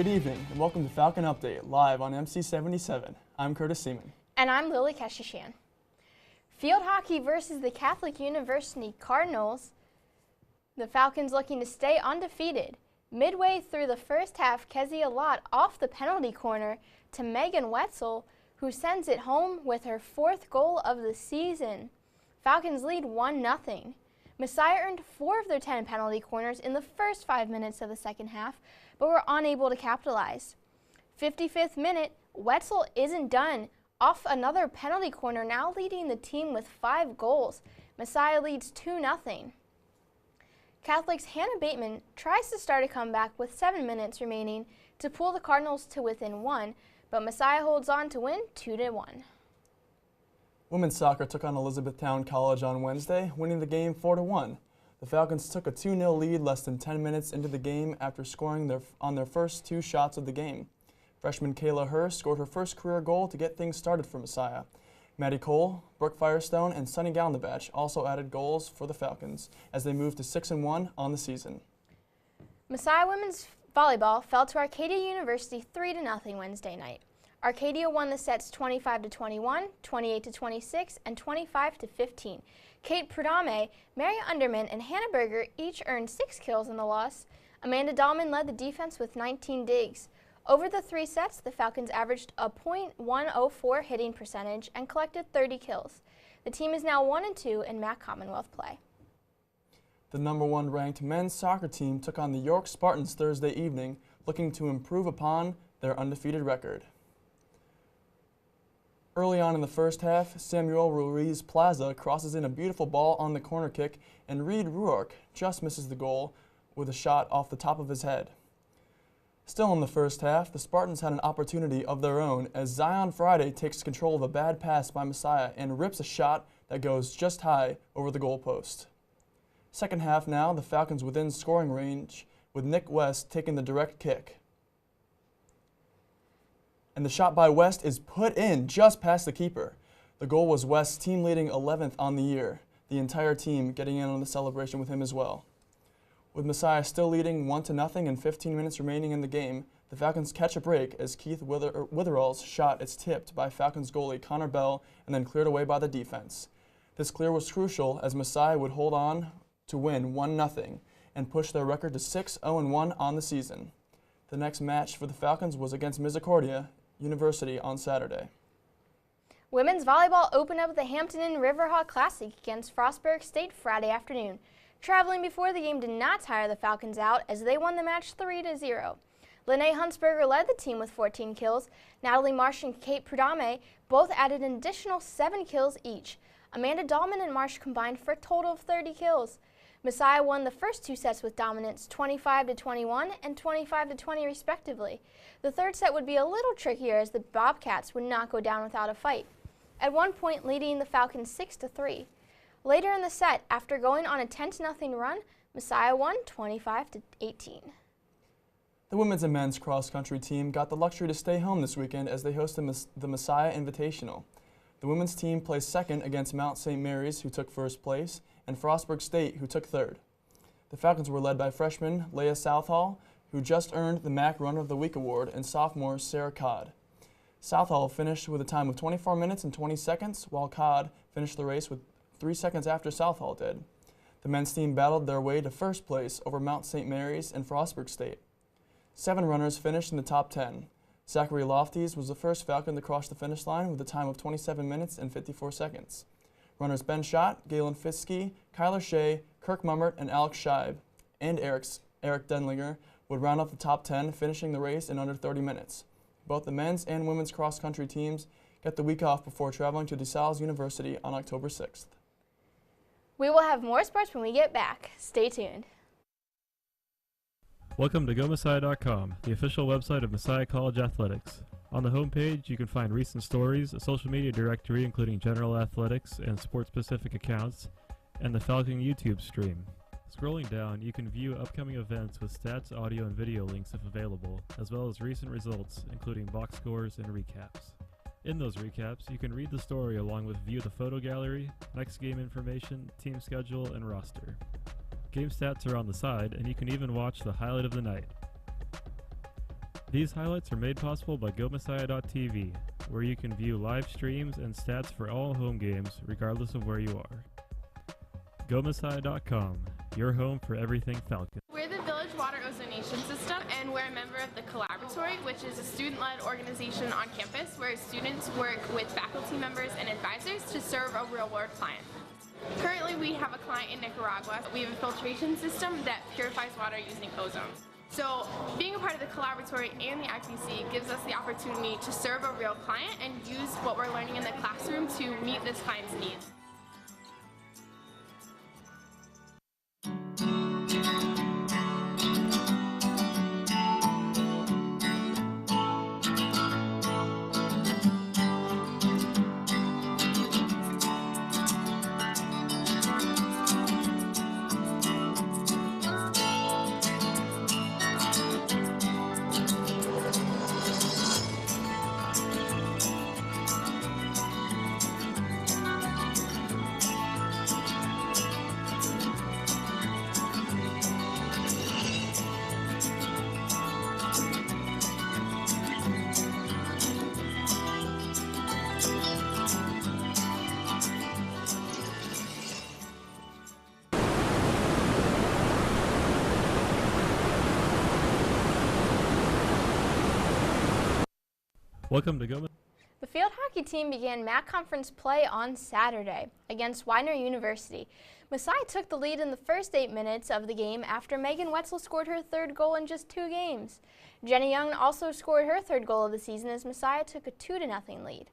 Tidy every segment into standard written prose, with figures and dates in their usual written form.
Good evening, and welcome to Falcon Update, live on MC77. I'm Curtis Seaman. And I'm Lily Keshishan. Field hockey versus the Catholic University Cardinals. The Falcons looking to stay undefeated. Midway through the first half, Kezia Lott off the penalty corner to Megan Wetzel, who sends it home with her 4th goal of the season. Falcons lead 1-0. Messiah earned 4 of their 10 penalty corners in the first 5 minutes of the second half, but were unable to capitalize. 55th minute, Wetzel isn't done. Off another penalty corner, now leading the team with 5 goals. Messiah leads 2-0. Catholic's Hannah Bateman tries to start a comeback with 7 minutes remaining to pull the Cardinals to within 1, but Messiah holds on to win 2-1. Women's soccer took on Elizabethtown College on Wednesday, winning the game 4-1. The Falcons took a 2-0 lead less than 10 minutes into the game after scoring on their first 2 shots of the game. Freshman Kayla Hurst scored her first career goal to get things started for Messiah. Maddie Cole, Brooke Firestone, and Sunny Galnabach also added goals for the Falcons as they moved to 6-1 on the season. Messiah women's volleyball fell to Arcadia University 3-0 Wednesday night. Arcadia won the sets 25-21, 28-26, and 25-15. Kate Prudhomme, Mary Underman, and Hannah Berger each earned 6 kills in the loss. Amanda Dahlman led the defense with 19 digs. Over the 3 sets, the Falcons averaged a .104 hitting percentage and collected 30 kills. The team is now 1-2 in MAC Commonwealth play. The number 1 ranked men's soccer team took on the York Spartans Thursday evening, looking to improve upon their undefeated record. Early on in the first half, Samuel Ruiz Plaza crosses in a beautiful ball on the corner kick, and Reed Ruark just misses the goal with a shot off the top of his head. Still in the first half, the Spartans had an opportunity of their own as Zion Friday takes control of a bad pass by Messiah and rips a shot that goes just high over the goalpost. Second half now, the Falcons within scoring range with Nick West taking the direct kick. And the shot by West is put in just past the keeper. The goal was West's team leading 11th on the year, the entire team getting in on the celebration with him as well. With Messiah still leading 1-0 and 15 minutes remaining in the game, the Falcons catch a break as Keith Witherall's shot is tipped by Falcons goalie Connor Bell and then cleared away by the defense. This clear was crucial as Messiah would hold on to win 1-0 and push their record to 6-0-1 on the season. The next match for the Falcons was against Misericordia University on Saturday. Women's volleyball opened up the Hampton Inn Riverhawk Classic against Frostburg State Friday afternoon. Traveling before the game did not tire the Falcons out as they won the match 3-0. Lene Huntsberger led the team with 14 kills. Natalie Marsh and Kate Prudhomme both added an additional 7 kills each. Amanda Dahlman and Marsh combined for a total of 30 kills. Messiah won the first 2 sets with dominance 25-21 and 25-20 respectively. The third set would be a little trickier as the Bobcats would not go down without a fight, at one point leading the Falcons 6-3. Later in the set, after going on a 10-0 run, Messiah won 25-18. The women's and men's cross-country team got the luxury to stay home this weekend as they hosted the Messiah Invitational. The women's team placed second against Mount St. Mary's, who took first place, and Frostburg State, who took third. The Falcons were led by freshman Leah Southall, who just earned the MAC Runner of the Week award, and sophomore Sarah Codd. Southall finished with a time of 24 minutes and 20 seconds, while Codd finished the race with 3 seconds after Southall did. The men's team battled their way to first place over Mount St. Mary's and Frostburg State. 7 runners finished in the top 10. Zachary Lofties was the first Falcon to cross the finish line with a time of 27 minutes and 54 seconds. Runners Ben Schott, Galen Fiske, Kyler Shea, Kirk Mummert, and Alex Scheib, and Eric Denlinger would round up the top 10, finishing the race in under 30 minutes. Both the men's and women's cross-country teams get the week off before traveling to DeSales University on October 6th. We will have more sports when we get back. Stay tuned. Welcome to GoMessiah.com, the official website of Messiah College Athletics. On the homepage, you can find recent stories, a social media directory including general athletics and sports-specific accounts, and the Falcon YouTube stream. Scrolling down, you can view upcoming events with stats, audio, and video links if available, as well as recent results, including box scores and recaps. In those recaps, you can read the story along with view the photo gallery, next game information, team schedule, and roster. Game stats are on the side, and you can even watch the highlight of the night. These highlights are made possible by GoMessiah.tv, where you can view live streams and stats for all home games, regardless of where you are. GoMessiah.com, your home for everything Falcon. We're the Village Water Ozonation System, and we're a member of the Collaboratory, which is a student-led organization on campus where students work with faculty members and advisors to serve a real-world client. Currently, we have a client in Nicaragua. We have a filtration system that purifies water using ozone. So being a part of the Collaboratory and the IPC gives us the opportunity to serve a real client and use what we're learning in the classroom to meet this client's needs. Welcome to Go. The field hockey team began MAC conference play on Saturday against Widener University. Messiah took the lead in the first 8 minutes of the game after Megan Wetzel scored her third goal in just 2 games. Jenny Young also scored her third goal of the season as Messiah took a 2-0 lead.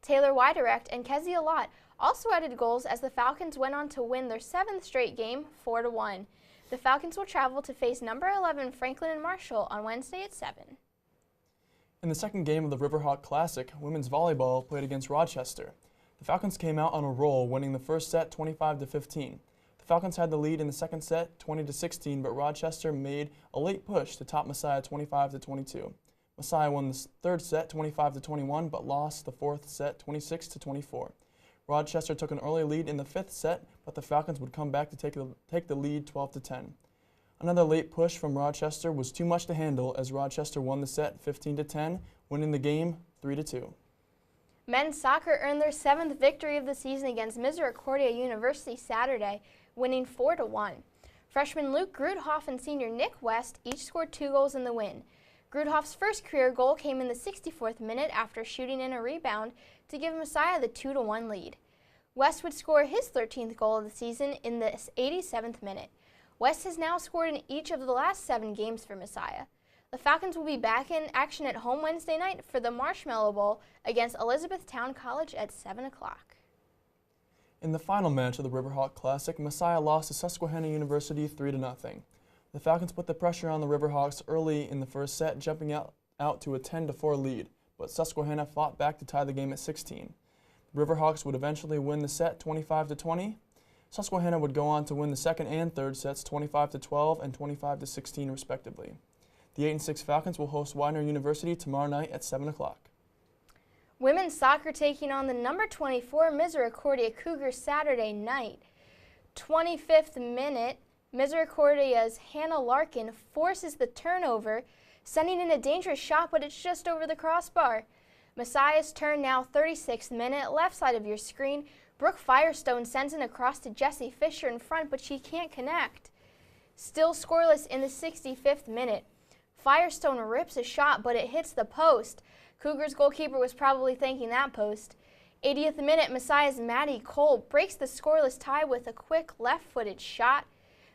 Taylor Widerect and Kezia Lott also added goals as the Falcons went on to win their 7th straight game 4-1. The Falcons will travel to face number 11 Franklin and Marshall on Wednesday at 7. In the second game of the Riverhawk Classic, women's volleyball played against Rochester. The Falcons came out on a roll, winning the first set 25-15. The Falcons had the lead in the second set 20-16, but Rochester made a late push to top Messiah 25-22. Messiah won the third set 25-21, but lost the fourth set 26-24. Rochester took an early lead in the fifth set, but the Falcons would come back to take the lead 12-10. Another late push from Rochester was too much to handle as Rochester won the set 15-10, winning the game 3-2. Men's soccer earned their 7th victory of the season against Misericordia University Saturday, winning 4-1. Freshman Luke Grudhoff and senior Nick West each scored 2 goals in the win. Grudhoff's first career goal came in the 64th minute after shooting in a rebound to give Messiah the 2-1 lead. West would score his 13th goal of the season in the 87th minute. West has now scored in each of the last 7 games for Messiah. The Falcons will be back in action at home Wednesday night for the Marshmallow Bowl against Elizabethtown College at 7 o'clock. In the final match of the Riverhawk Classic, Messiah lost to Susquehanna University 3-0. The Falcons put the pressure on the Riverhawks early in the first set, jumping out to a 10-4 lead, but Susquehanna fought back to tie the game at 16. The Riverhawks would eventually win the set 25-20. Susquehanna would go on to win the second and third sets 25-12 and 25-16 respectively. The 8-6 Falcons will host Widener University tomorrow night at 7 o'clock. Women's soccer taking on the number 24 Misericordia Cougars Saturday night. 25th minute, Misericordia's Hannah Larkin forces the turnover, sending in a dangerous shot, but it's just over the crossbar. Messiah's turn now, 36th minute, left side of your screen. Brooke Firestone sends it across to Jessie Fisher in front, but she can't connect. Still scoreless in the 65th minute. Firestone rips a shot, but it hits the post. Cougars goalkeeper was probably thanking that post. 80th minute, Messiah's Maddie Cole breaks the scoreless tie with a quick left-footed shot.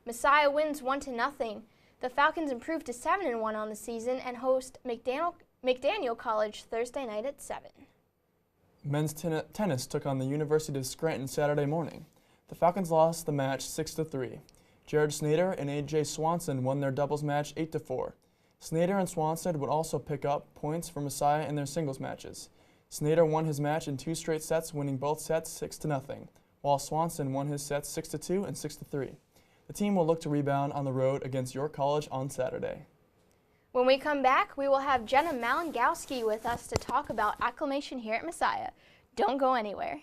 Messiah wins 1-0. The Falcons improve to 7-1 on the season and host McDaniel College Thursday night at 7. Men's tennis took on the University of Scranton Saturday morning. The Falcons lost the match 6-3. Jared Snader and A.J. Swanson won their doubles match 8-4. Snader and Swanson would also pick up points for Messiah in their singles matches. Snader won his match in 2 straight sets, winning both sets 6-0, while Swanson won his sets 6-2 and 6-3. The team will look to rebound on the road against York College on Saturday. When we come back, we will have Jenna Malingowski with us to talk about acclimation here at Messiah. Don't go anywhere.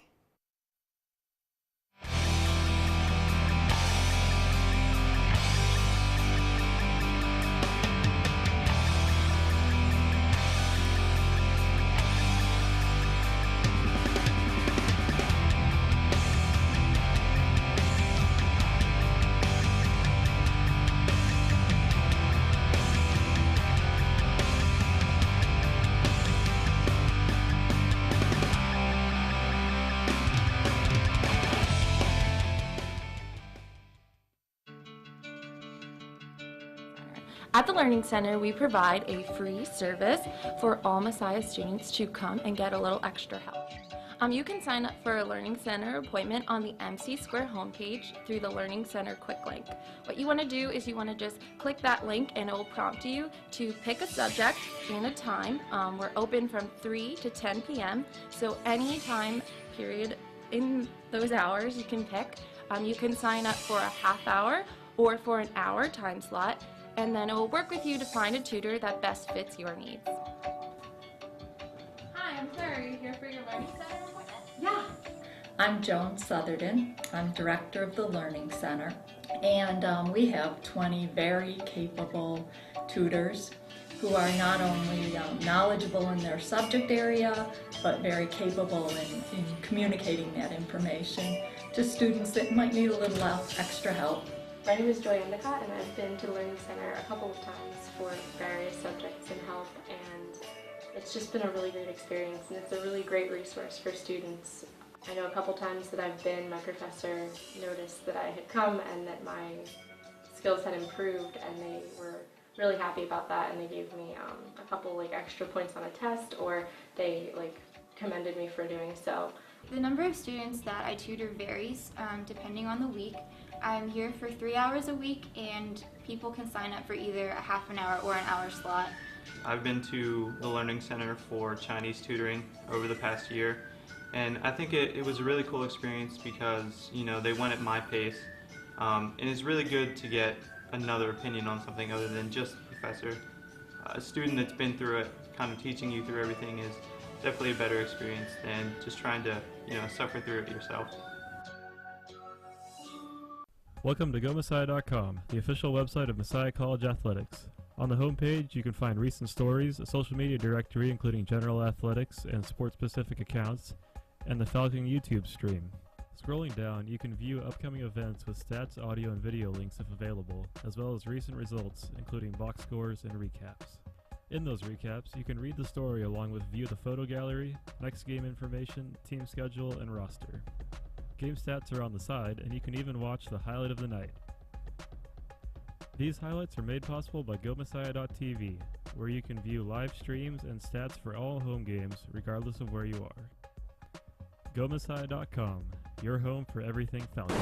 At the Learning Center, we provide a free service for all Messiah students to come and get a little extra help. You can sign up for a Learning Center appointment on the MC Square homepage through the Learning Center quick link. What you want to do is you want to just click that link and it will prompt you to pick a subject and a time. We're open from 3 to 10 p.m. so any time period in those hours you can pick. You can sign up for a half hour or for an hour time slot, and then it will work with you to find a tutor that best fits your needs. Hi, I'm Claire. Are you here for your Learning Center appointment? Yeah. I'm Joan Southerton. I'm director of the Learning Center, and we have 20 very capable tutors who are not only knowledgeable in their subject area, but very capable in communicating that information to students that might need a little extra help. My name is Joy Endicott, and I've been to the Learning Center a couple of times for various subjects and help, and it's just been a really great experience, and it's a really great resource for students. I know a couple times that I've been, my professor noticed that I had come and that my skills had improved, and they were really happy about that, and they gave me a couple extra points on a test, or they commended me for doing so. The number of students that I tutor varies depending on the week. I'm here for 3 hours a week, and people can sign up for either a half an hour or an hour slot. I've been to the Learning Center for Chinese tutoring over the past year, and I think it was a really cool experience because, they went at my pace, and it's really good to get another opinion on something other than just the professor. A student that's been through it, kind of teaching you through everything, is definitely a better experience than just trying to, suffer through it yourself. Welcome to GoMessiah.com, the official website of Messiah College Athletics. On the homepage, you can find recent stories, a social media directory including general athletics and sport-specific accounts, and the Falcon YouTube stream. Scrolling down, you can view upcoming events with stats, audio, and video links if available, as well as recent results, including box scores and recaps. In those recaps, you can read the story along with view the photo gallery, next game information, team schedule, and roster. Game stats are on the side, and you can even watch the highlight of the night. These highlights are made possible by GoMessiah.tv, where you can view live streams and stats for all home games, regardless of where you are. GoMessiah.com, your home for everything Falcon.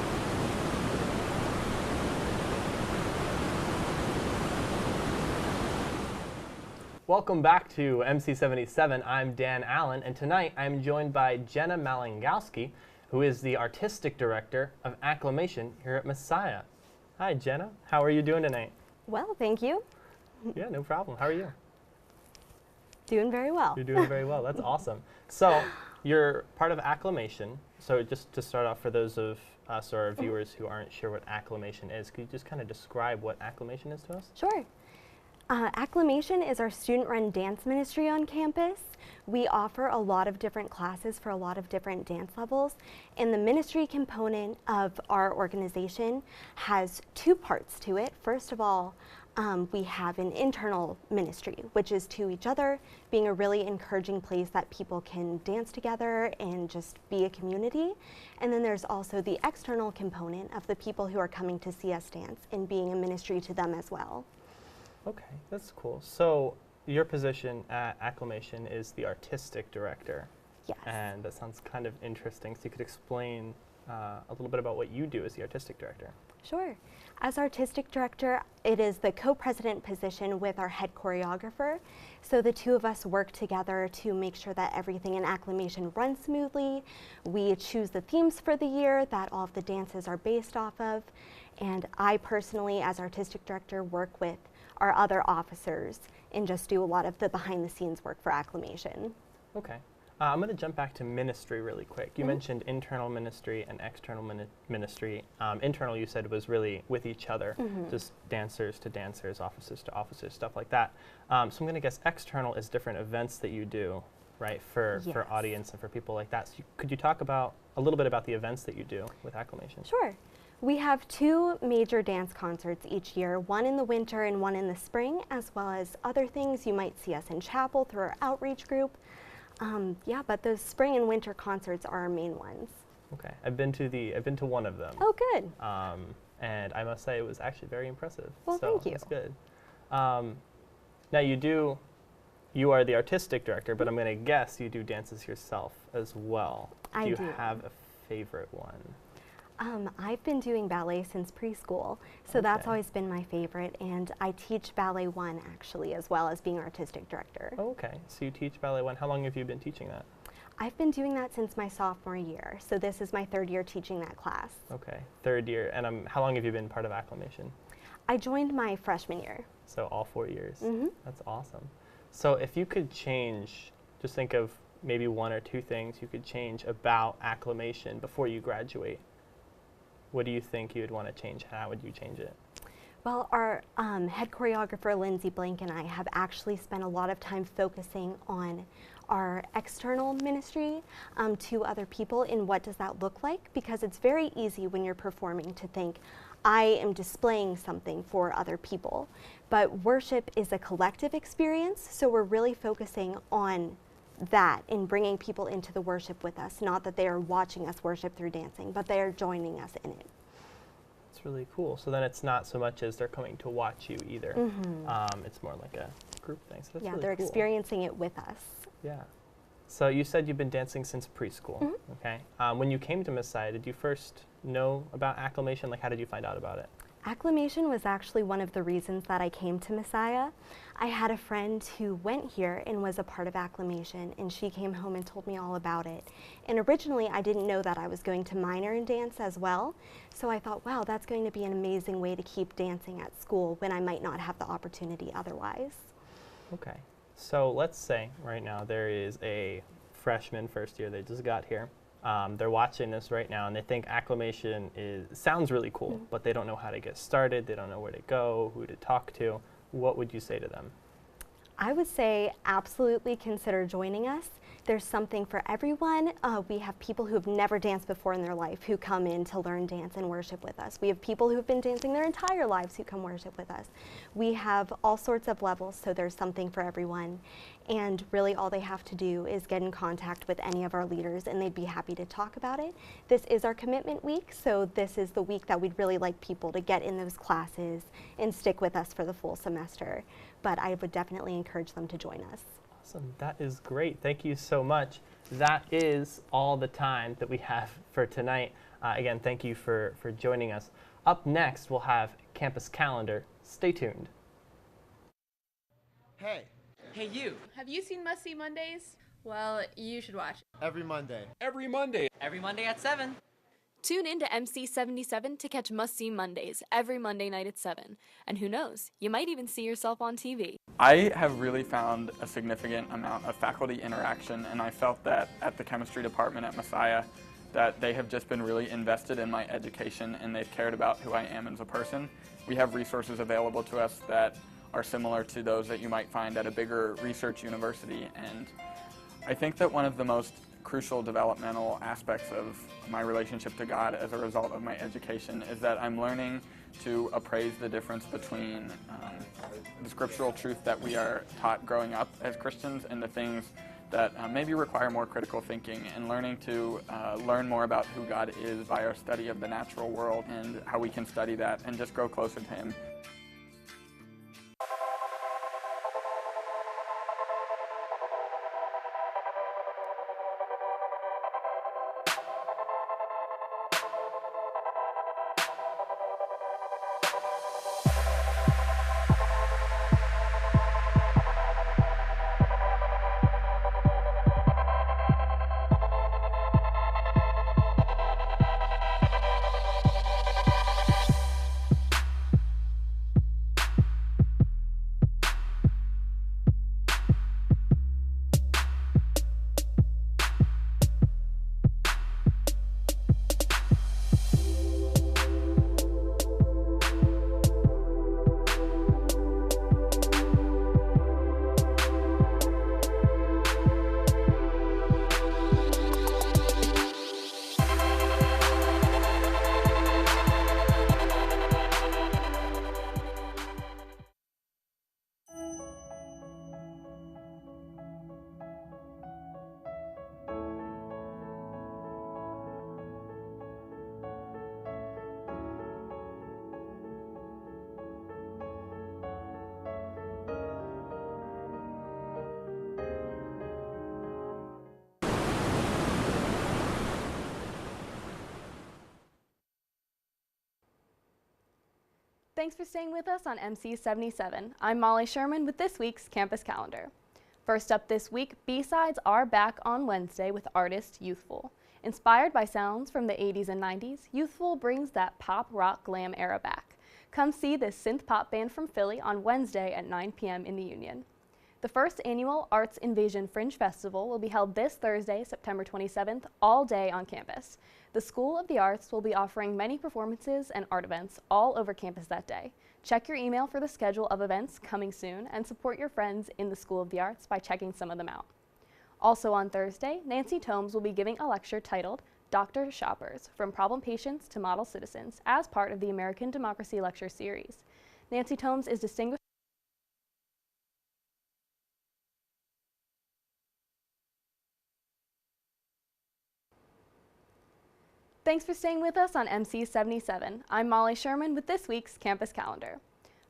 Welcome back to MC77. I'm Dan Allen, and tonight I'm joined by Jenna Malingowski, who is the Artistic Director of Acclimation here at Messiah. Hi, Jenna. How are you doing tonight? Well, thank you. Yeah, no problem. How are you? Doing very well. You're doing very well. That's awesome. So, you're part of Acclimation. So, just to start off, for those of us or our viewers who aren't sure what Acclimation is, could you just kind of describe what Acclimation is to us? Sure. Acclimation is our student-run dance ministry on campus. We offer a lot of different classes for a lot of different dance levels, and the ministry component of our organization has two parts to it. First of all, we have an internal ministry, which is to each other, being a really encouraging place that people can dance together and just be a community. And then there's also the external component of the people who are coming to see us dance and being a ministry to them as well. Okay, that's cool. So your position at Acclimation is the Artistic Director. Yes. And that sounds kind of interesting. So you could explain a little bit about what you do as the Artistic Director. Sure. As Artistic Director, it is the co-president position with our head choreographer. So the two of us work together to make sure that everything in Acclimation runs smoothly. We choose the themes for the year that all of the dances are based off of. And I personally, as Artistic Director, work with our other officers and just do a lot of the behind-the-scenes work for Acclimation. Okay. I'm going to jump back to ministry really quick. You mentioned internal ministry and external ministry. Internal, you said, was really with each other, just dancers to dancers, officers to officers, stuff like that. So I'm going to guess external is different events that you do, right, for audience and for people like that. So could you talk about a little bit about the events that you do with Acclimation? Sure. We have two major dance concerts each year, one in the winter and one in the spring, as well as other things. You might see us in chapel through our outreach group. Yeah, but those spring and winter concerts are our main ones. Okay, I've been to one of them. Oh, good. And I must say it was actually very impressive. Well, so thank you. It's good. Now you are the artistic director, but I'm going to guess you do dances yourself as well. I do. do. You have a favorite one? I've been doing ballet since preschool, so that's Okay. always been my favorite, and I teach Ballet 1 actually, as well as being artistic director. Okay, so you teach Ballet 1. How long have you been teaching that? I've been doing that since my sophomore year, so this is my 3rd year teaching that class. Okay, 3rd year. And how long have you been part of Acclimation? I joined my freshman year. So all 4 years. Mm-hmm. That's awesome. So if you could change, just think of maybe 1 or 2 things you could change about Acclimation before you graduate. What do you think you would want to change? How would you change it? Well, our head choreographer, Lindsay Blank, and I have actually spent a lot of time focusing on our external ministry to other people and what does that look like, because it's very easy when you're performing to think, I am displaying something for other people. But worship is a collective experience, so we're really focusing on that in bringing people into the worship with us, not that they are watching us worship through dancing, but they are joining us in it. It's really cool. So then it's not so much as they're coming to watch you either. It's more like a group thing. So that's Yeah, really they're cool. experiencing it with us. Yeah. So you said you've been dancing since preschool. Okay. When you came to Messiah, did you first know about Acclimation? Like, how did you find out about it? Acclimation was actually one of the reasons that I came to Messiah. I had a friend who went here and was a part of Acclimation, and she came home and told me all about it. And originally I didn't know that I was going to minor in dance as well, so I thought, wow, that's going to be an amazing way to keep dancing at school when I might not have the opportunity otherwise. Okay. So let's say right now there is a freshman first year, they just got here. They're watching this right now and they think Acclimation sounds really cool, but they don't know how to get started, they don't know where to go, who to talk to. What would you say to them? I would say absolutely consider joining us. There's something for everyone. We have people who have never danced before in their life who come in to learn dance and worship with us. We have people who've been dancing their entire lives who come worship with us. We have all sorts of levels, so there's something for everyone. And really all they have to do is get in contact with any of our leaders and they'd be happy to talk about it. This is our commitment week, so this is the week that we'd really like people to get in those classes and stick with us for the full semester. But I would definitely encourage them to join us. Awesome, that is great. Thank you so much. That is all the time that we have for tonight. Again, thank you for joining us. Up next, we'll have Campus Calendar. Stay tuned. Hey. Hey, you. Have you seen Must See Mondays? Well, you should watch. Every Monday. Every Monday. Every Monday at 7. Tune in to Mc77 to catch Must See Mondays every Monday night at 7. And who knows, you might even see yourself on TV. I have really found a significant amount of faculty interaction, and I felt that at the chemistry department at Messiah that they have just been really invested in my education and they've cared about who I am as a person. We have resources available to us that are similar to those that you might find at a bigger research university, and I think that one of the most crucial developmental aspects of my relationship to God as a result of my education is that I'm learning to appraise the difference between the scriptural truth that we are taught growing up as Christians and the things that maybe require more critical thinking, and learning to learn more about who God is by our study of the natural world and how we can study that and just grow closer to Him. Thanks for staying with us on MC77. I'm Molly Sherman with this week's campus calendar. First up this week, B-Sides are back on Wednesday with artist Youthful. Inspired by sounds from the 80s and 90s, Youthful brings that pop, rock, glam era back. Come see this synth pop band from Philly on Wednesday at 9 p.m. in the Union. The first annual Arts Invasion Fringe Festival will be held this Thursday, September 27th, all day on campus. The School of the Arts will be offering many performances and art events all over campus that day. Check your email for the schedule of events coming soon and support your friends in the School of the Arts by checking some of them out. Also on Thursday, Nancy Tomes will be giving a lecture titled Dr. Shoppers, From Problem Patients to Model Citizens as part of the American Democracy Lecture Series. Nancy Tomes is distinguished Thanks for staying with us on MC77. I'm Molly Sherman with this week's campus calendar.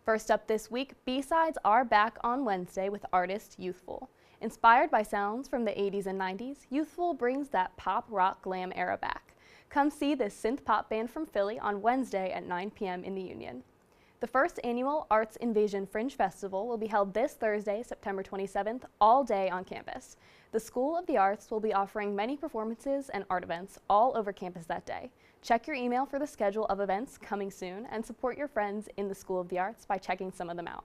First up this week, B-Sides are back on Wednesday with artist Youthful. Inspired by sounds from the 80s and 90s, Youthful brings that pop, rock, glam era back. Come see this synth pop band from Philly on Wednesday at 9 p.m. in the Union. The first annual Arts Invasion Fringe Festival will be held this Thursday, September 27th, all day on campus. The School of the Arts will be offering many performances and art events all over campus that day. Check your email for the schedule of events coming soon and support your friends in the School of the Arts by checking some of them out.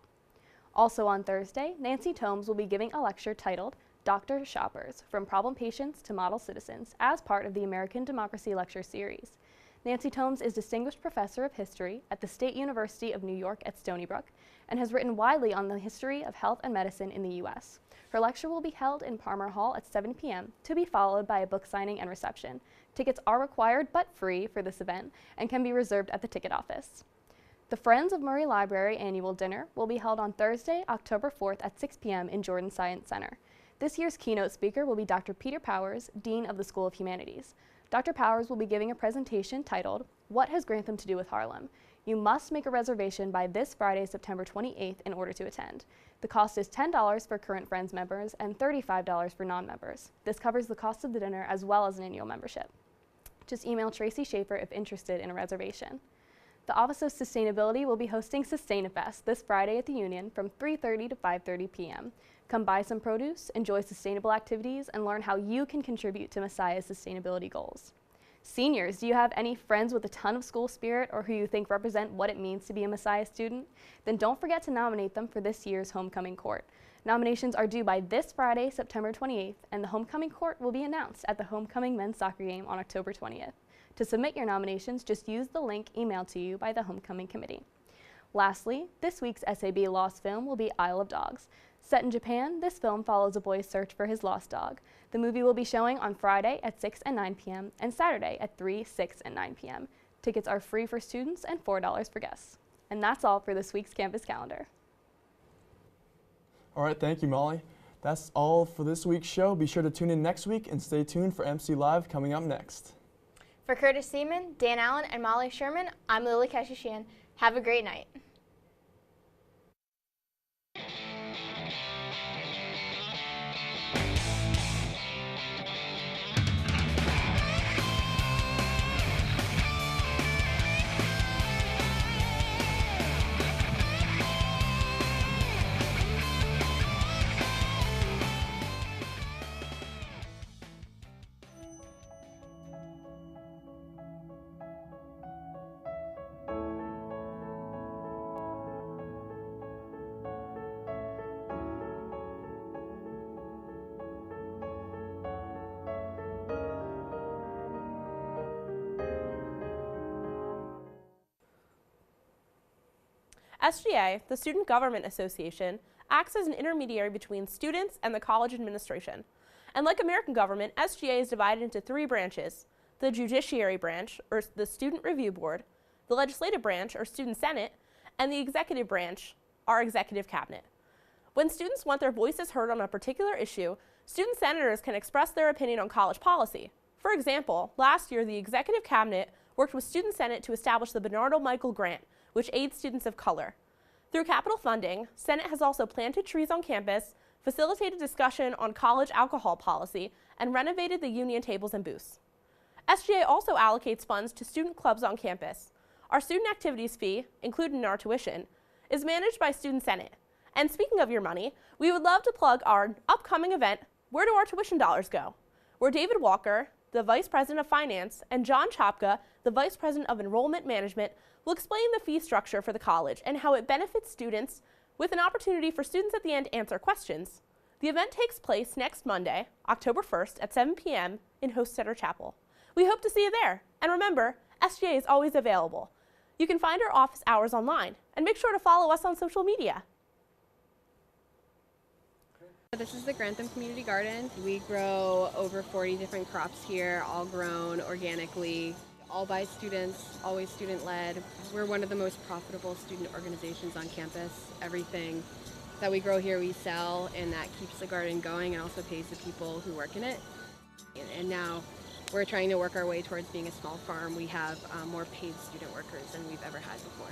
Also on Thursday, Nancy Tomes will be giving a lecture titled Dr. Shoppers, From Problem Patients to Model Citizens as part of the American Democracy Lecture Series. Nancy Tomes is Distinguished Professor of History at the State University of New York at Stony Brook and has written widely on the history of health and medicine in the U.S. Her lecture will be held in Palmer Hall at 7 p.m. to be followed by a book signing and reception. Tickets are required but free for this event and can be reserved at the ticket office. The Friends of Murray Library annual dinner will be held on Thursday, October 4th at 6 p.m. in Jordan Science Center. This year's keynote speaker will be Dr. Peter Powers, Dean of the School of Humanities. Dr. Powers will be giving a presentation titled, What Has Grantham to Do with Harlem? You must make a reservation by this Friday, September 28th in order to attend. The cost is $10 for current Friends members and $35 for non-members. This covers the cost of the dinner as well as an annual membership. Just email Tracy Schaefer if interested in a reservation. The Office of Sustainability will be hosting Sustainafest this Friday at the Union from 3:30 to 5:30 p.m. Come buy some produce, enjoy sustainable activities, and learn how you can contribute to Messiah's sustainability goals. Seniors, do you have any friends with a ton of school spirit or who you think represent what it means to be a Messiah student? Then don't forget to nominate them for this year's Homecoming Court. Nominations are due by this Friday, September 28th, and the Homecoming Court will be announced at the Homecoming men's soccer game on October 20th. To submit your nominations, just use the link emailed to you by the Homecoming Committee. Lastly, this week's SAB Lost film will be Isle of Dogs. Set in Japan, this film follows a boy's search for his lost dog. The movie will be showing on Friday at 6 and 9 p.m. and Saturday at 3, 6, and 9 p.m. Tickets are free for students and $4 for guests. And that's all for this week's campus calendar. All right, thank you, Molly. That's all for this week's show. Be sure to tune in next week and stay tuned for MC Live coming up next. For Curtis Seaman, Dan Allen, and Molly Sherman, I'm Lily Keshishan. Have a great night. SGA, the Student Government Association, acts as an intermediary between students and the college administration. And like American government, SGA is divided into three branches: the Judiciary Branch, or the Student Review Board, the Legislative Branch, or Student Senate, and the Executive Branch, our Executive Cabinet. When students want their voices heard on a particular issue, student senators can express their opinion on college policy. For example, last year the Executive Cabinet worked with Student Senate to establish the Bernardo Michael Grant, which aids students of color. Through capital funding, Senate has also planted trees on campus, facilitated discussion on college alcohol policy, and renovated the union tables and booths. SGA also allocates funds to student clubs on campus. Our student activities fee, included in our tuition, is managed by Student Senate. And speaking of your money, we would love to plug our upcoming event, Where Do Our Tuition Dollars Go?, where David Walker, the Vice President of Finance, and John Chopka, the Vice President of Enrollment Management, will explain the fee structure for the college and how it benefits students, with an opportunity for students at the end to answer questions. The event takes place next Monday, October 1st at 7 p.m. in Hostedter Chapel. We hope to see you there. And remember, SGA is always available. You can find our office hours online, and make sure to follow us on social media. This is the Grantham Community Garden. We grow over 40 different crops here, all grown organically, all by students, always student-led. We're one of the most profitable student organizations on campus. Everything that we grow here we sell, and that keeps the garden going and also pays the people who work in it. And now we're trying to work our way towards being a small farm. We have more paid student workers than we've ever had before.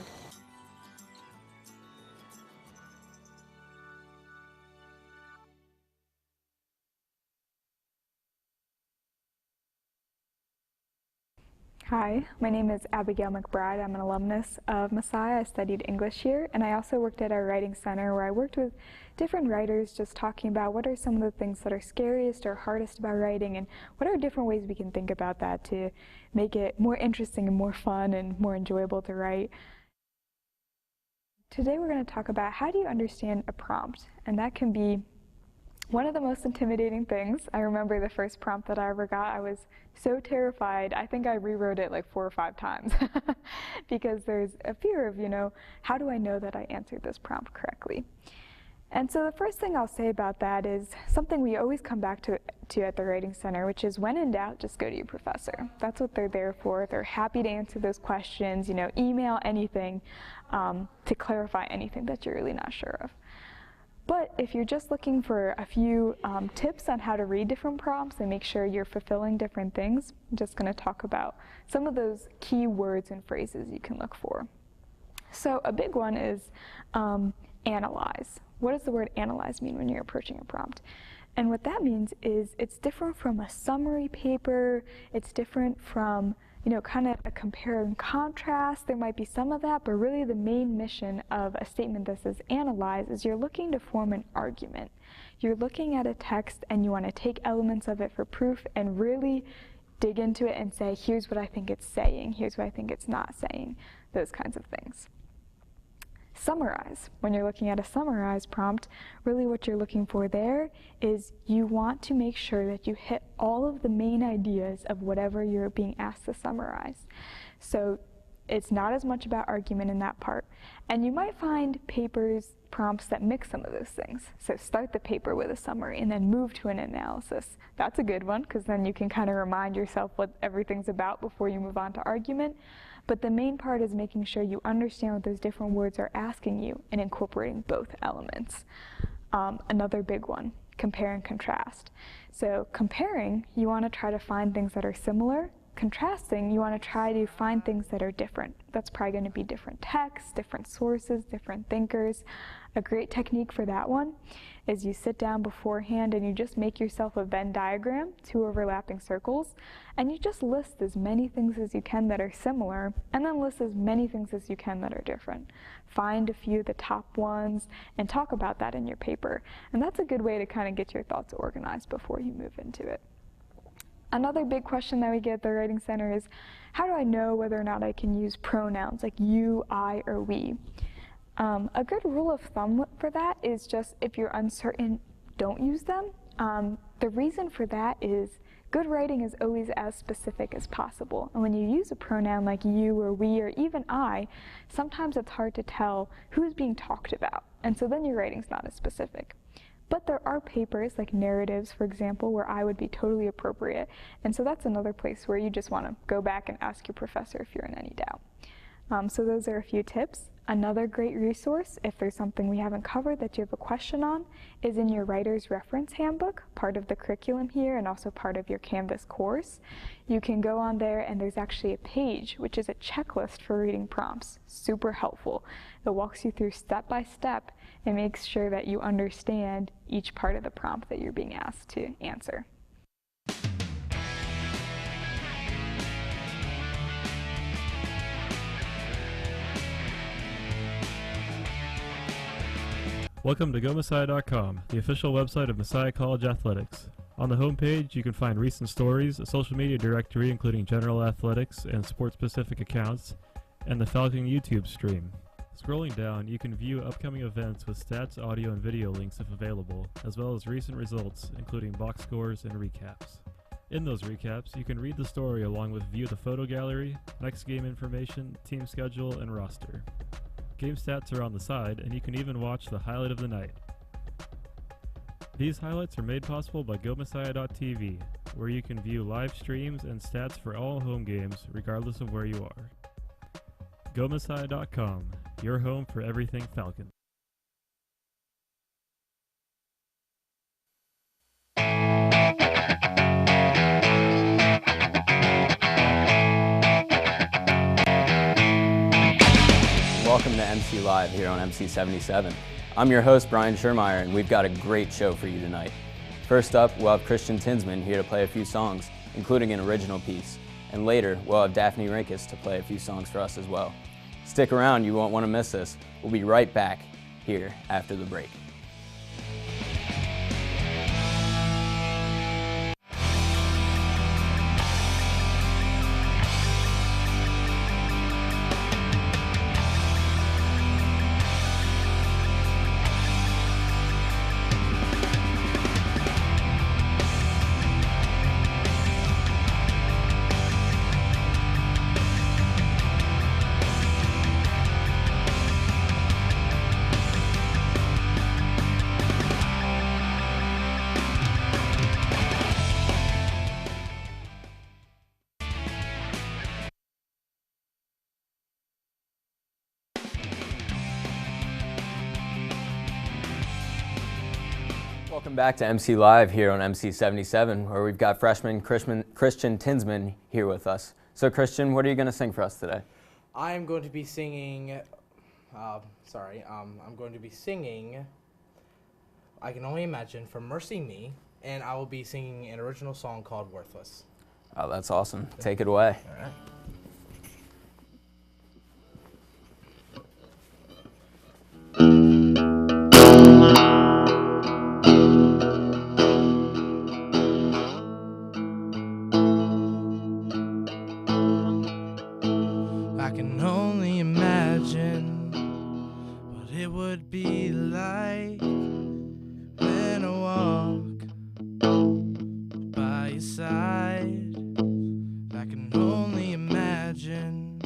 Hi, my name is Abigail McBride. I'm an alumnus of Messiah. I studied English here, and I also worked at our writing center where I worked with different writers just talking about what are some of the things that are scariest or hardest about writing, and what are different ways we can think about that to make it more interesting and more fun and more enjoyable to write. Today we're going to talk about how do you understand a prompt, and that can be one of the most intimidating things. I remember the first prompt that I ever got, I was so terrified. I think I rewrote it like 4 or 5 times because there's a fear of, how do I know that I answered this prompt correctly? And so the first thing I'll say about that is something we always come back to at the Writing Center, which is when in doubt, just go to your professor. That's what they're there for. They're happy to answer those questions, email anything to clarify anything that you're really not sure of. But if you're just looking for a few tips on how to read different prompts and make sure you're fulfilling different things, I'm just going to talk about some of those key words and phrases you can look for. So a big one is analyze. What does the word analyze mean when you're approaching a prompt? And what that means is it's different from a summary paper, it's different from kind of a compare and contrast. There might be some of that, but really the main mission of a statement that says analyze is you're looking to form an argument. You're looking at a text and you want to take elements of it for proof and really dig into it and say, here's what I think it's saying, here's what I think it's not saying, those kinds of things. Summarize. When you're looking at a summarize prompt, really what you're looking for there is you want to make sure that you hit all of the main ideas of whatever you're being asked to summarize. So it's not as much about argument in that part. And you might find prompts that mix some of those things. So start the paper with a summary and then move to an analysis. That's a good one because then you can kind of remind yourself what everything's about before you move on to argument. But the main part is making sure you understand what those different words are asking you and incorporating both elements. Another big one, compare and contrast. So comparing, you want to try to find things that are similar. Contrasting, you want to try to find things that are different. That's probably going to be different texts, different sources, different thinkers. A great technique for that one is you sit down beforehand and you just make yourself a Venn diagram, 2 overlapping circles, and you just list as many things as you can that are similar, and then list as many things as you can that are different. Find a few of the top ones and talk about that in your paper. And that's a good way to kind of get your thoughts organized before you move into it. Another big question that we get at the Writing Center is, how do I know whether or not I can use pronouns like you, I, or we? A good rule of thumb for that is just if you're uncertain, don't use them. The reason for that is good writing is always as specific as possible. And when you use a pronoun like you or we or even I, sometimes it's hard to tell who's being talked about. And so then your writing's not as specific. But there are papers, like narratives, for example, where I would be totally appropriate. And so that's another place where you just want to go back and ask your professor if you're in any doubt. So those are a few tips. Another great resource, if there's something we haven't covered that you have a question on, is in your Writer's Reference Handbook, part of the curriculum here and also part of your Canvas course. You can go on there and there's actually a page which is a checklist for reading prompts. Super helpful. It walks you through step by step and makes sure that you understand each part of the prompt that you're being asked to answer. Welcome to GoMessiah.com, the official website of Messiah College Athletics. On the homepage, you can find recent stories, a social media directory including general athletics and sport-specific accounts, and the Falcon YouTube stream. Scrolling down, you can view upcoming events with stats, audio, and video links if available, as well as recent results, including box scores and recaps. In those recaps, you can read the story along with view the photo gallery, next game information, team schedule, and roster. Game stats are on the side, and you can even watch the highlight of the night. These highlights are made possible by GoMessiah.tv, where you can view live streams and stats for all home games, regardless of where you are. GoMessiah.com, your home for everything Falcon. Welcome to MCLIVE here on MC77. I'm your host, Brian Schermeyer, and we've got a great show for you tonight. First up, we'll have Christian Tinsman here to play a few songs, including an original piece. And later, we'll have Daphne Rinkus to play a few songs for us as well. Stick around, you won't want to miss this. We'll be right back here after the break. Welcome back to MC Live here on MC77, where we've got freshman Christian Tinsman here with us. So Christian, what are you going to sing for us today? I'm going to be singing, I'm going to be singing I Can Only Imagine from Mercy Me, and I will be singing an original song called Worthless. Oh, that's awesome. Take it away. All right. I can only imagine what it would be like when I walk by your side. I can only imagine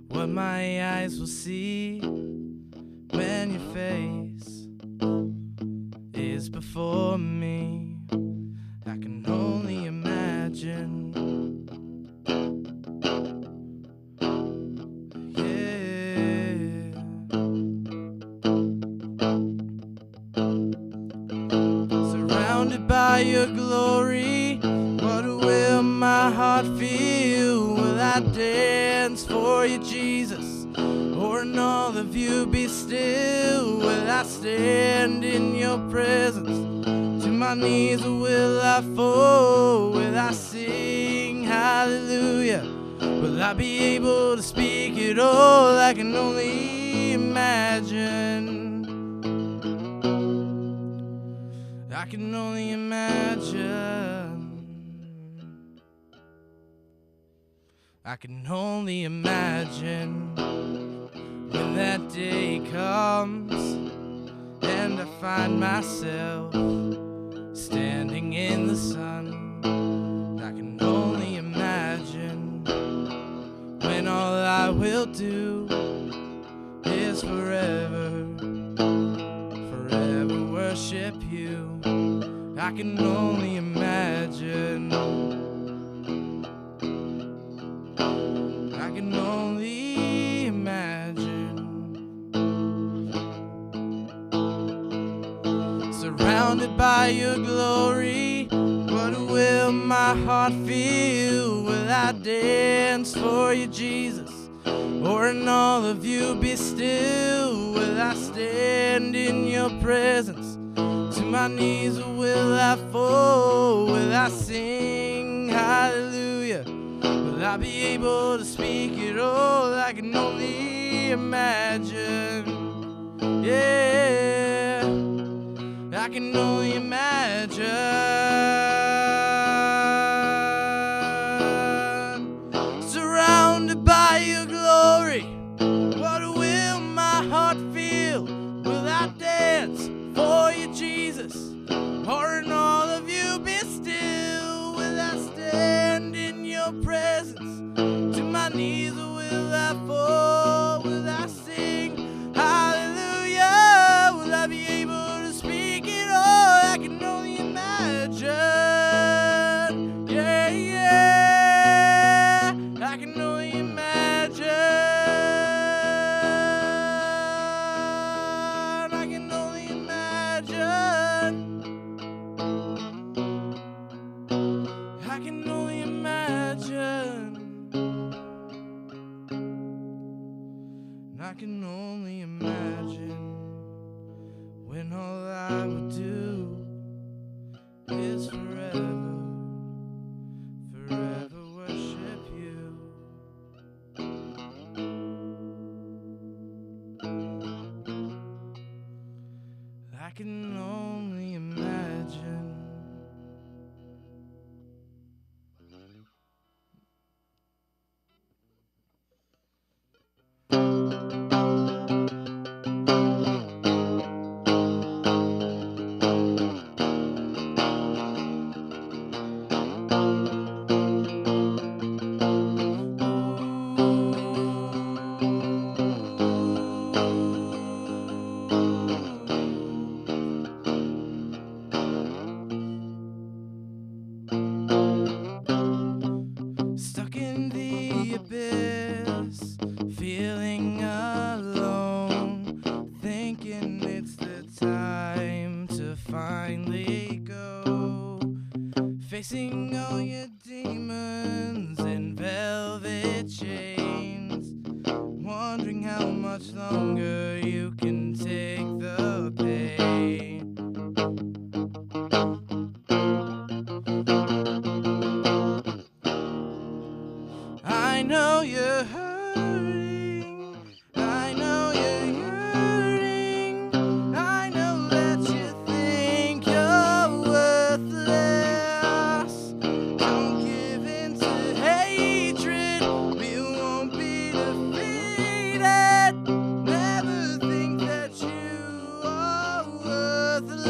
what my eyes will see when your face is before me. I can only imagine. By your glory, what will my heart feel? Will I dance for you, Jesus? Or in all of you be still? Will I stand in your presence? To my knees or will I fall? Will I sing hallelujah? Will I be able to speak it all? I can only imagine. I can only imagine. I can only imagine when that day comes and I find myself standing in the sun. I can only imagine when all I will do is forever worship you. I can only imagine. I can only imagine. Surrounded by your glory, what will my heart feel? Will I dance for you, Jesus? Or in all of you be still? Will I stand in your presence? To my knees or will I fall? Will I sing hallelujah? Will I be able to speak it all? I can only imagine. Yeah. I can only imagine. Surrounded by your glory, what will my heart feel? Will I dance for you, Jesus? Or in all of you be still? Will I stand in your presence? To my knees will I fall? Will I sing hallelujah? Will I be able to speak it all? I can only imagine. Yeah, yeah, I can only imagine. I can only imagine. I can only imagine. I can only imagine when all I would do is forever, forever worship you. I can only imagine. Stuck in the abyss, feeling alone, thinking it's the time to finally go. Facing all your demons in velvet chains, wondering how much longer you can take the pain. I know you're hurting, I know you're yearning, I know that you think you're worthless. Don't give in to hatred, we won't be defeated. Never think that you are worthless.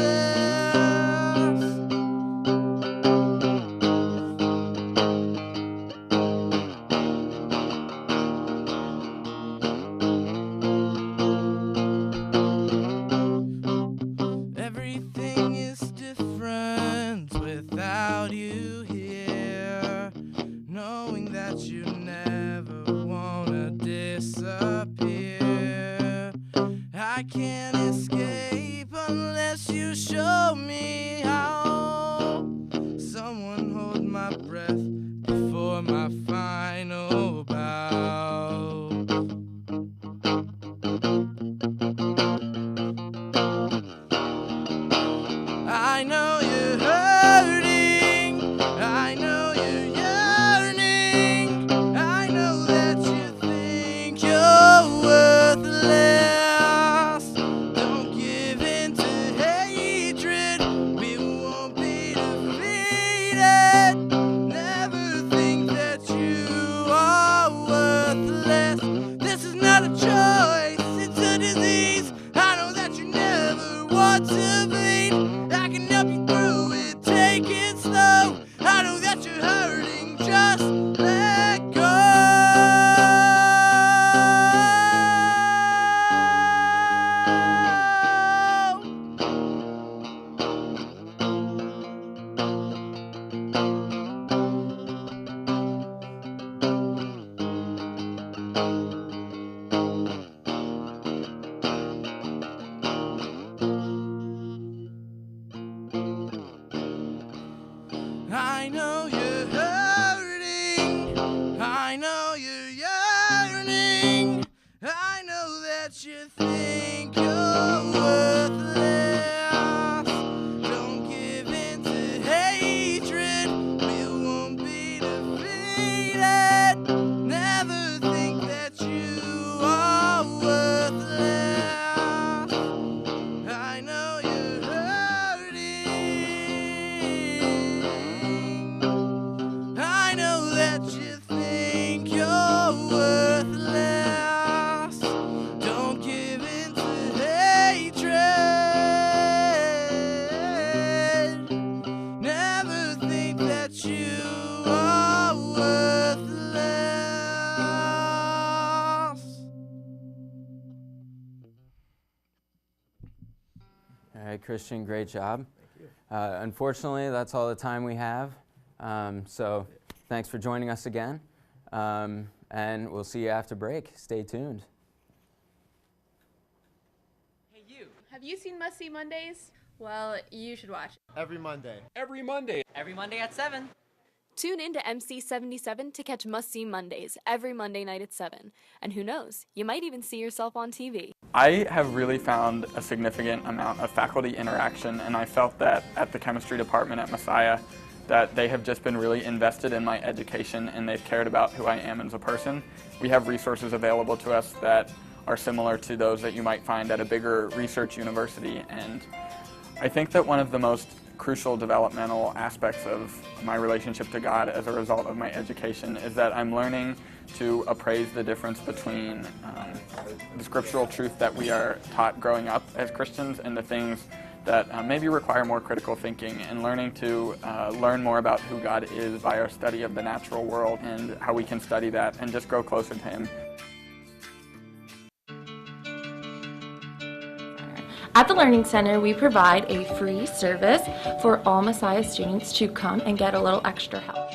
Everything is different without you here, knowing that you never wanna disappear. I can't escape unless you show me how. Someone hold my breath before my final bow. I know you're hurting, I know you're yearning, I know that you think you're worthless. Don't give in to hatred, we won't Christian, great job. Thank you. Unfortunately, that's all the time we have. So thanks for joining us again. And we'll see you after break. Stay tuned. Hey, you. Have you seen Must See Mondays? Well, you should watch it. Every Monday. Every Monday. Every Monday at 7. Tune in to MC77 to catch Must See Mondays every Monday night at 7. And who knows, you might even see yourself on TV. I have really found a significant amount of faculty interaction, and I felt that at the chemistry department at Messiah that they have just been really invested in my education and they've cared about who I am as a person. We have resources available to us that are similar to those that you might find at a bigger research university, and I think that one of the most crucial developmental aspects of my relationship to God as a result of my education is that I'm learning to appraise the difference between the scriptural truth that we are taught growing up as Christians and the things that maybe require more critical thinking, and learning to learn more about who God is by our study of the natural world and how we can study that and just grow closer to Him. At the Learning Center, we provide a free service for all Messiah students to come and get a little extra help.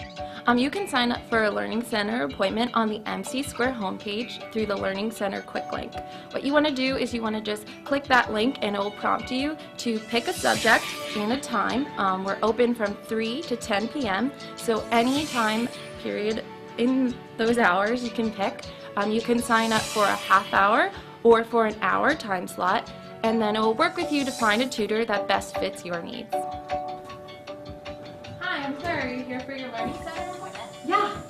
You can sign up for a Learning Center appointment on the MC Square homepage through the Learning Center quick link. What you want to do is you want to just click that link and it will prompt you to pick a subject and a time. We're open from 3 to 10 p.m. so any time period in those hours you can pick. You can sign up for a half hour or for an hour time slot, and then it will work with you to find a tutor that best fits your needs. Hi, I'm Claire. Are you here for your Learning Center appointment? Yeah.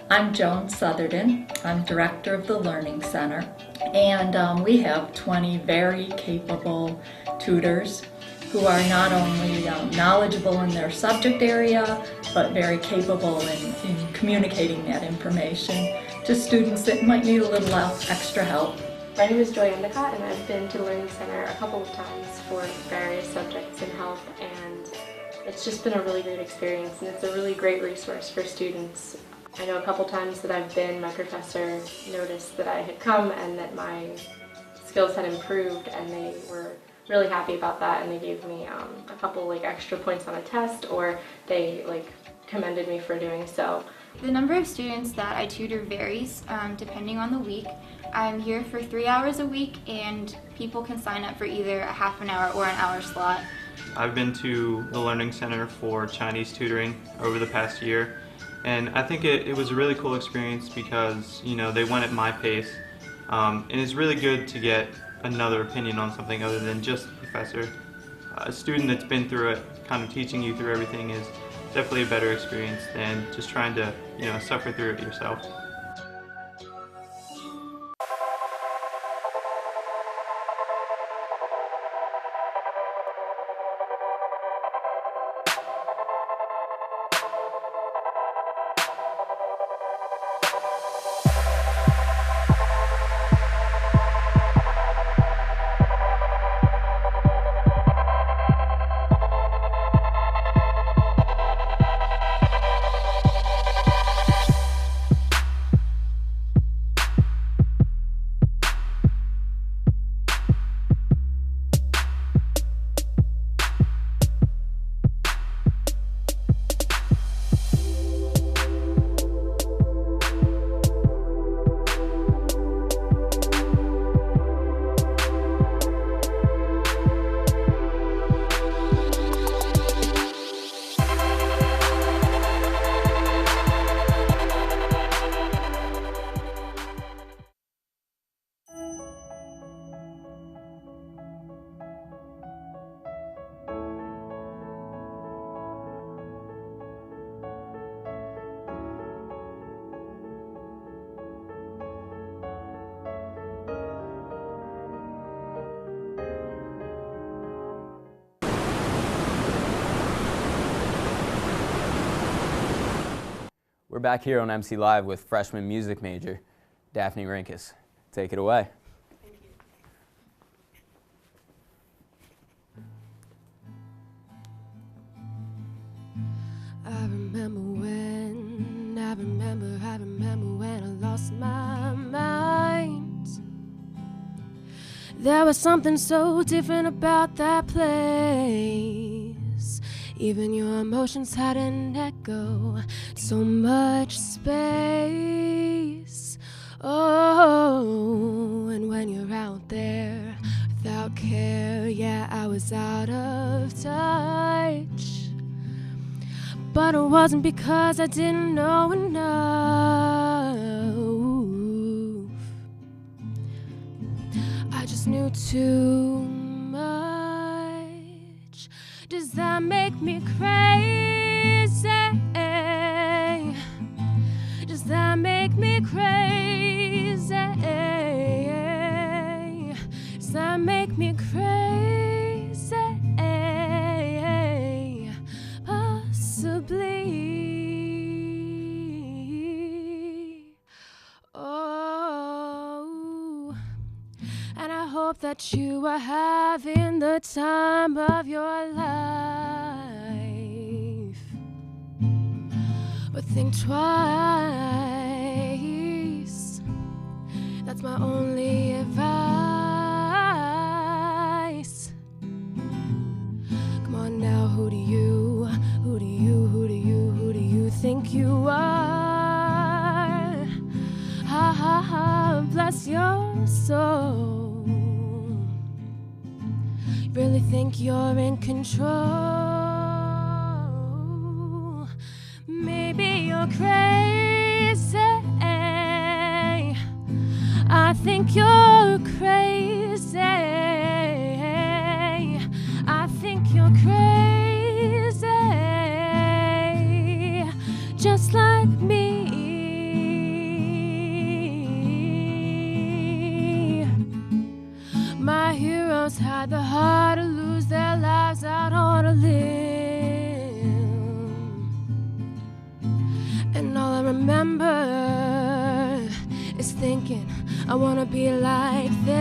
I'm Joan Southerton. I'm director of the Learning Center, and we have 20 very capable tutors who are not only knowledgeable in their subject area, but very capable in communicating that information to students that might need a little extra help. My name is Joy Endicott, and I've been to Learning Center a couple of times for various subjects in health, and it's just been a really great experience, and it's a really great resource for students. I know a couple times that I've been, my professor noticed that I had come and that my skills had improved, and they were really happy about that, and they gave me a couple extra points on a test, or they commended me for doing so. The number of students that I tutor varies depending on the week. I'm here for 3 hours a week, and people can sign up for either a half an hour or an hour slot. I've been to the Learning Center for Chinese tutoring over the past year, and I think it was a really cool experience because, they went at my pace, and it's really good to get another opinion on something other than just the professor. A student that's been through it, kind of teaching you through everything, is definitely a better experience than just trying to, suffer through it yourself. We're back here on MCLIVE with freshman music major, Daphne Rinkus. Take it away. I remember when I lost my mind. There was something so different about that place. Even your emotions had an echo, so much space. Oh, and when you're out there without care, yeah, I was out of touch. But it wasn't because I didn't know enough. I just knew too much. Does that make me crazy? Does that make me crazy? Does that make me crazy? Possibly. Oh, and I hope that you are having the time of your life. But think twice. That's my only advice. Come on now, who do you think you are? Ha ha ha, bless your soul. You really think you're in control? Maybe you're crazy. I think you're crazy. I think you're crazy, just like me. My heroes had the heart to lose their lives out on a limb, and all I remember is thinking I wanna be like them.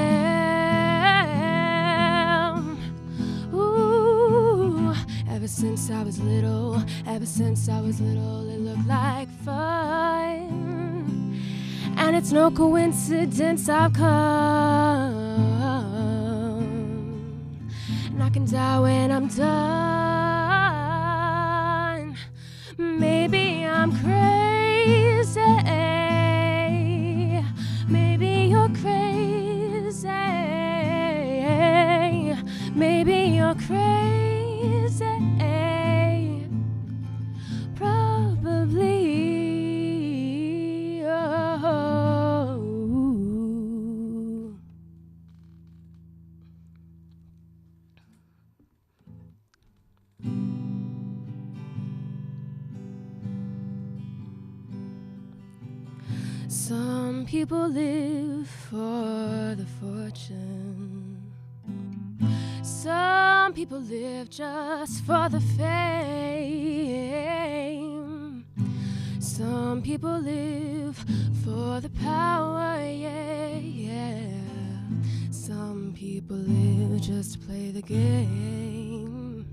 Ooh, ever since I was little, it looked like fun. And it's no coincidence I've come, and I can die when I'm done. Maybe I'm crazy. Maybe you're crazy. Maybe you're crazy. Probably. Oh. Some people live for the fortune. Some people live just for the fame. Some people live for the power, yeah, yeah. Some people live just to play the game.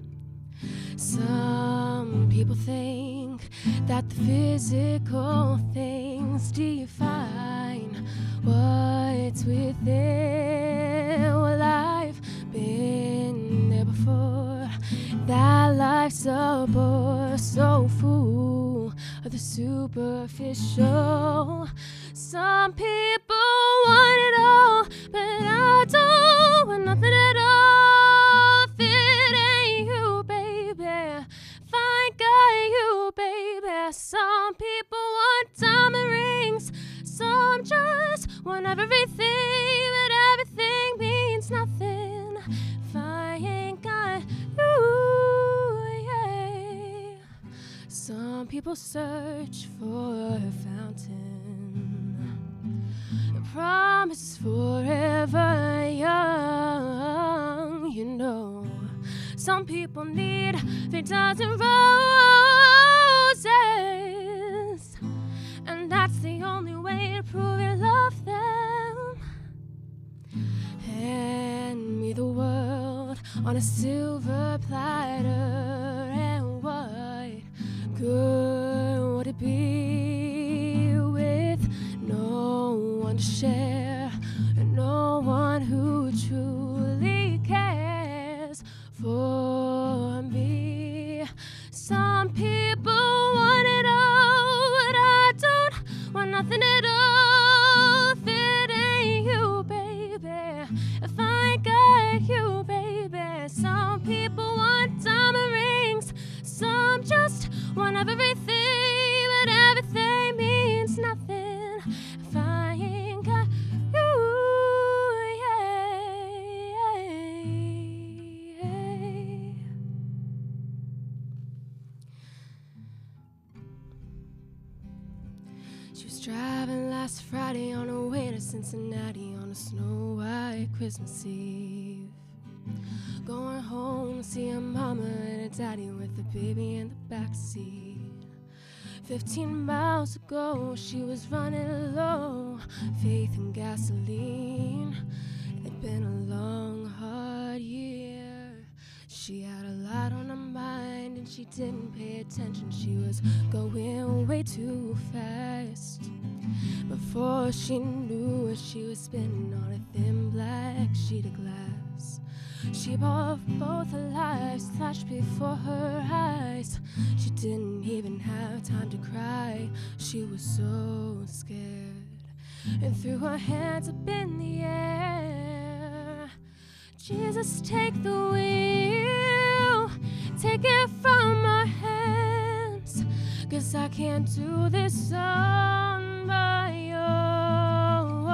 Some people think that the physical things define what's within. Well, I've been there before. That life's a bore, so full of the superficial. Some people want it all, but I don't want nothing at all. If it ain't you, baby, fine guy, you, baby. Some people want diamond rings, some just want everything, but everything means nothing if I ain't got you, yeah. Some people search for a fountain, the promise is forever young, you know. Some people need 3,000 roses, and that's the only way to prove you love them. Hand me the world on a silver platter, and what good would it be with no one to share and no one who truly Some people want it all, but I don't want nothing at all. If it ain't you, baby, if I ain't got you, baby. Some people want diamond rings, some just want everything, but everything means nothing if I ain't got you. She was driving last Friday on her way to Cincinnati on a snow white Christmas Eve. Going home to see her mama and her daddy with the baby in the backseat. 15 miles ago, she was running low, faith and gasoline. It'd been a long, hard year. She had a lot on her mind and she didn't pay attention. She was going way too fast. Before she knew it, she was spinning on a thin black sheet of glass. She both her lives flashed before her eyes. She didn't even have time to cry. She was so scared and threw her hands up in the air. Jesus, take the wheel, take it from my hands, 'cause I can't do this on my own.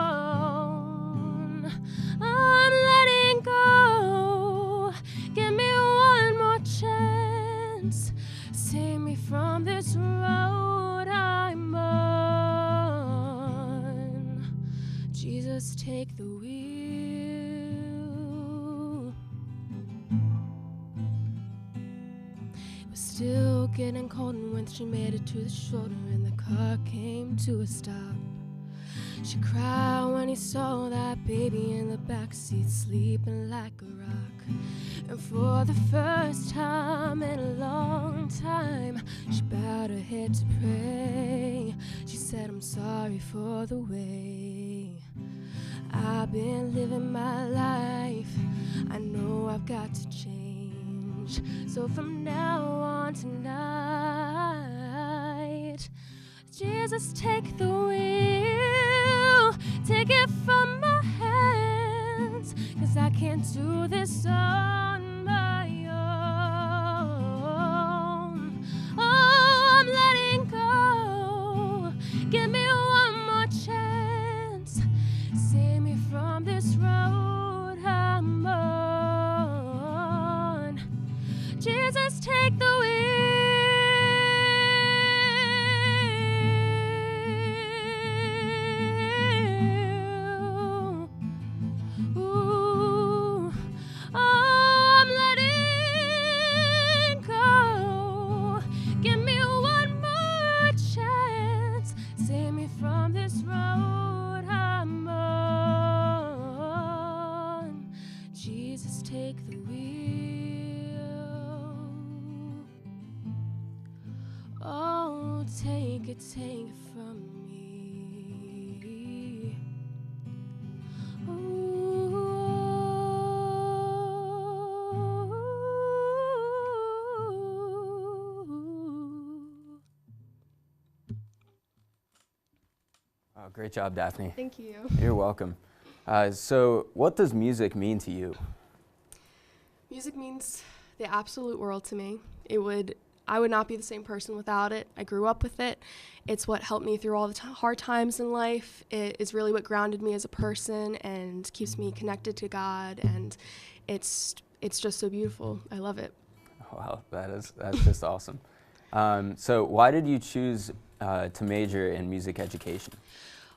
I'm letting go, give me one more chance, save me from this road I'm on. Jesus, take the wheel. It was still getting cold, and when she made it to the shoulder and the car came to a stop, she cried when he saw that baby in the backseat sleeping like a rock. And for the first time in a long time, she bowed her head to pray. She said, I'm sorry for the way I've been living my life. I know I've got to change. So from now on tonight, Jesus, take the wheel, take it from my hands, 'cause I can't do this on my own. Oh, I'm letting go, give me one more chance, save me from this road I'm on. Jesus, take the wheel. Take it from me. Ooh. Oh, great job, Daphne. Thank you. You're welcome. So what does music mean to you? Music means the absolute world to me. I would not be the same person without it. I grew up with it. It's what helped me through all the hard times in life. It is really what grounded me as a person and keeps me connected to God, and it's just so beautiful. I love it. Wow, that's just awesome. So why did you choose to major in music education?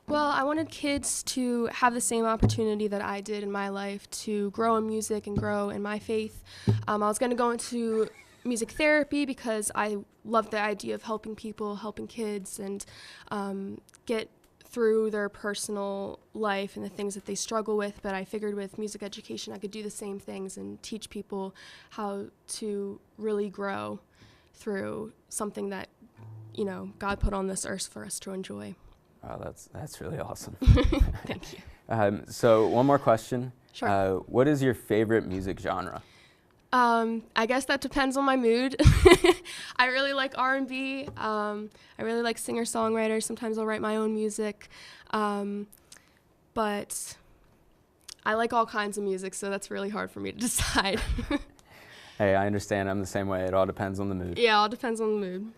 Well, I wanted kids to have the same opportunity that I did in my life to grow in music and grow in my faith. I was going to go into music therapy because I love the idea of helping people, helping kids, and get through their personal life and the things that they struggle with. But I figured with music education I could do the same things and teach people how to really grow through something that, you know, God put on this earth for us to enjoy. Wow, that's really awesome. Thank you. So one more question. Sure. What is your favorite music genre? I guess that depends on my mood. I really like R&B. I really like singer-songwriters. Sometimes I'll write my own music. But I like all kinds of music, so that's really hard for me to decide. Hey, I understand. I'm the same way. It all depends on the mood. Yeah, it all depends on the mood.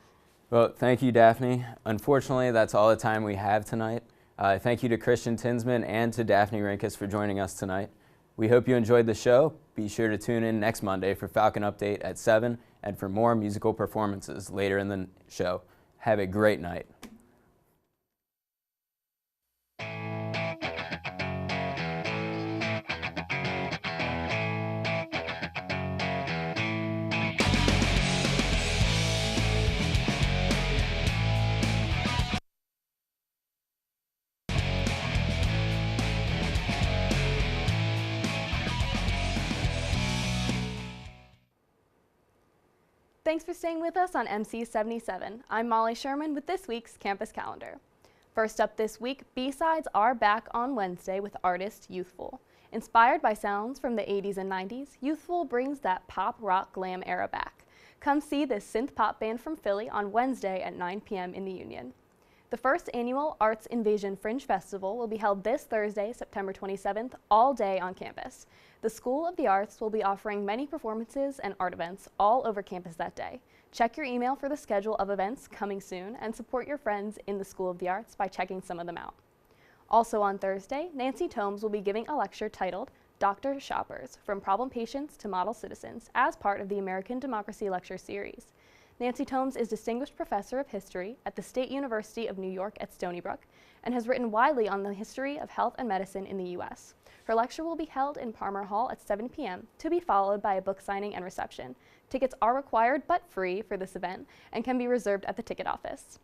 Well, thank you, Daphne. Unfortunately, that's all the time we have tonight. Thank you to Christian Tinsman and to Daphne Rinkus for joining us tonight. We hope you enjoyed the show. Be sure to tune in next Monday for Falcon Update at 7 and for more musical performances later in the show. Have a great night. Thanks for staying with us on MC77. I'm Molly Sherman with this week's campus calendar. First up this week, B-sides are back on Wednesday with artist Youthful. Inspired by sounds from the 80s and 90s, Youthful brings that pop rock glam era back. Come see this synth pop band from Philly on Wednesday at 9 p.m. in the Union. The first annual Arts Invasion Fringe Festival will be held this Thursday, September 27th, all day on campus. The School of the Arts will be offering many performances and art events all over campus that day. Check your email for the schedule of events coming soon and support your friends in the School of the Arts by checking some of them out. Also on Thursday, Nancy Tomes will be giving a lecture titled Dr. Shoppers, From Problem Patients to Model Citizens as part of the American Democracy Lecture Series. Nancy Tomes is Distinguished Professor of History at the State University of New York at Stony Brook and has written widely on the history of health and medicine in the U.S. Her lecture will be held in Palmer Hall at 7 p.m. to be followed by a book signing and reception. Tickets are required but free for this event and can be reserved at the ticket office.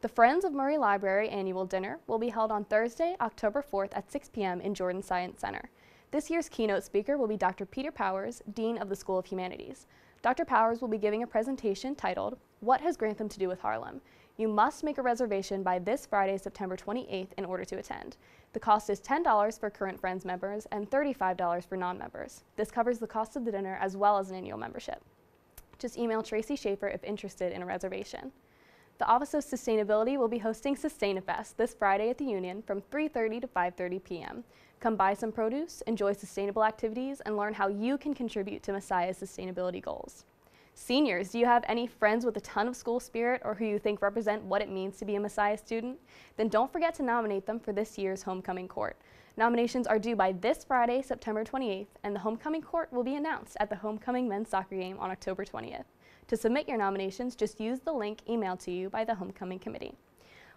The Friends of Murray Library annual dinner will be held on Thursday, October 4th at 6 p.m. in Jordan Science Center. This year's keynote speaker will be Dr. Peter Powers, Dean of the School of Humanities. Dr. Powers will be giving a presentation titled, What Has Grantham to Do with Harlem? You must make a reservation by this Friday, September 28th in order to attend. The cost is $10 for current Friends members and $35 for non-members. This covers the cost of the dinner as well as an annual membership. Just email Tracy Schaefer if interested in a reservation. The Office of Sustainability will be hosting Sustainafest this Friday at the Union from 3:30 to 5:30 p.m. Come buy some produce, enjoy sustainable activities, and learn how you can contribute to Messiah's sustainability goals. Seniors, do you have any friends with a ton of school spirit or who you think represent what it means to be a Messiah student? Then don't forget to nominate them for this year's Homecoming Court. Nominations are due by this Friday, September 28th, and the Homecoming Court will be announced at the Homecoming men's soccer game on October 20th. To submit your nominations, just use the link emailed to you by the Homecoming Committee.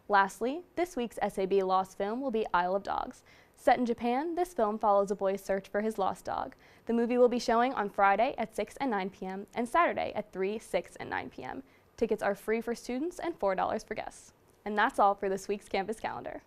Lastly, this week's SAB Lost film will be Isle of Dogs. Set in Japan, this film follows a boy's search for his lost dog. The movie will be showing on Friday at 6 and 9 p.m. and Saturday at 3, 6, and 9 p.m. Tickets are free for students and $4 for guests. And that's all for this week's campus calendar.